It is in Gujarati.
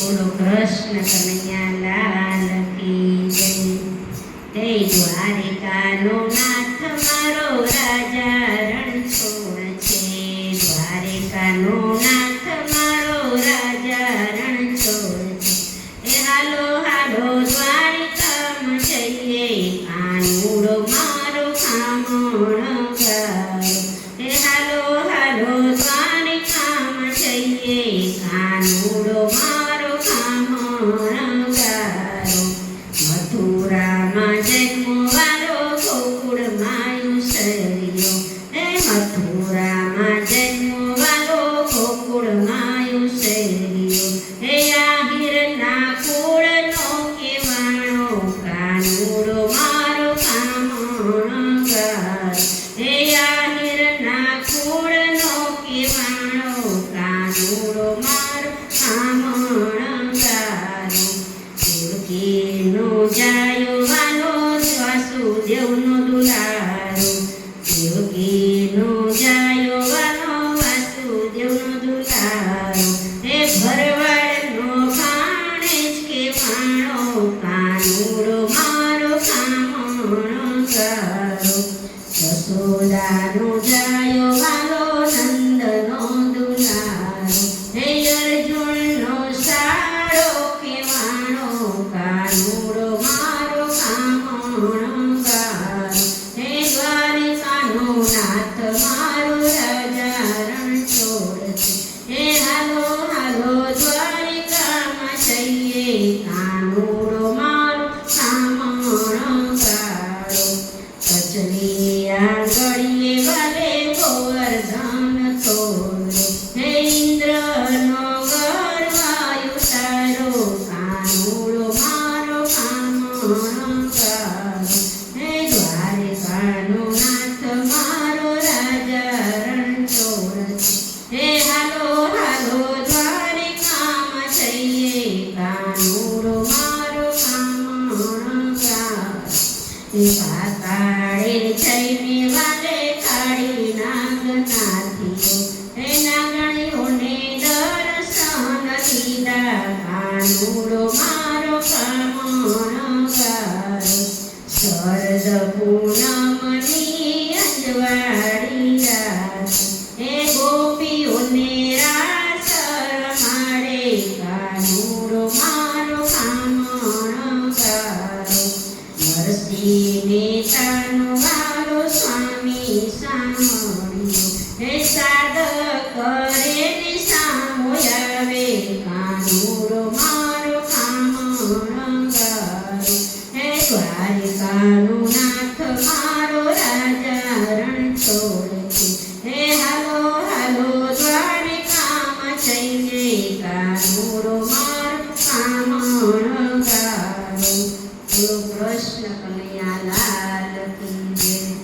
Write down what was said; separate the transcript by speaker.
Speaker 1: બોલો કૃષ્ણ કનૈયા લાલ કી જય. જય દ્વારિકાનો નાથ મારો રાજા રણછોડ છે. દ્વારિકાનો નાથ મારો રાજા રણછોડ છે. એ હાલો હાલો દ્વારિકામાં જઈએ, કાનુડો મારો ખામણ ગાયો. એ હાલો હાલો દ્વારિકામાં જઈએ, કાનુડો મારો ખામણ ગાયો. મથુરામાં જન્મવાળો ગોકુળમાં ઉછર્યો. એ મથુરામાં જન્મવાળો ગોકુળમાં ઉછર્યો. એ આહિરના કુળનો કેવાણો, કાનુડો મારો ખામણ ગાયો. એ આહિરના કુળનો કેવાણો, કાનુડો મારો ખામણ ગાયો. દેવકીનો જાયો વાલો, વાસુદેવનો દુલારો. દેવકીનો જાયો વાલો, વાસુદેવનો દુલારો. એ ભરવાડનો ભાણેજ કેવાણો, કાનુડો મારો ખામણ ગાયો. યશોદાનો જાયો વાલો, નંદનો દુલારો. હે અર્જુનનો સાળો કેવાણો, કાનુડો મારો ખામણ ગાયો. હે દ્વારિકાનો નાથ મારો રાજા રણછોડ છે. હે હાલો હાલો દ્વારિકામાં જઈએ, કાનુડો મારો ખામણ ગાયો. કચલી આંગળીએ વાલે ગોવર્ધન તોલો. હે ઇન્દ્રનો ગર્વાયુ તારો, કાનુડો મારો ખામણ ગાયો. હે દ્વારિકાનો નાથ મારો રાજા રણછોડ છે. હે હાલો હાલો દ્વારિકામાં જઈએ, કાનુડો મારો ખામણ ગાયો. એ પાતાળે જઈને વાલે કાળી નાગ નાથીઓ. હે નાગણીઓને દર્શન દીધા, કાનુડો મારો ખામણ ગાયો. શરદ પૂનમની અંજવાળી રાત, હે ગોપીઓને રાસ રમાડે, કાનુડો મારો ખામણ ગાયો. નરસિંહ મહેતાનો વાલો સ્વામી સાંભળ્યો. હે સાધક કરે ને સામો આવે, કાનુડો મારો ખામણ ગાયો. હે દ્વારિકાનો નાથ મારો રાજા રણછોડ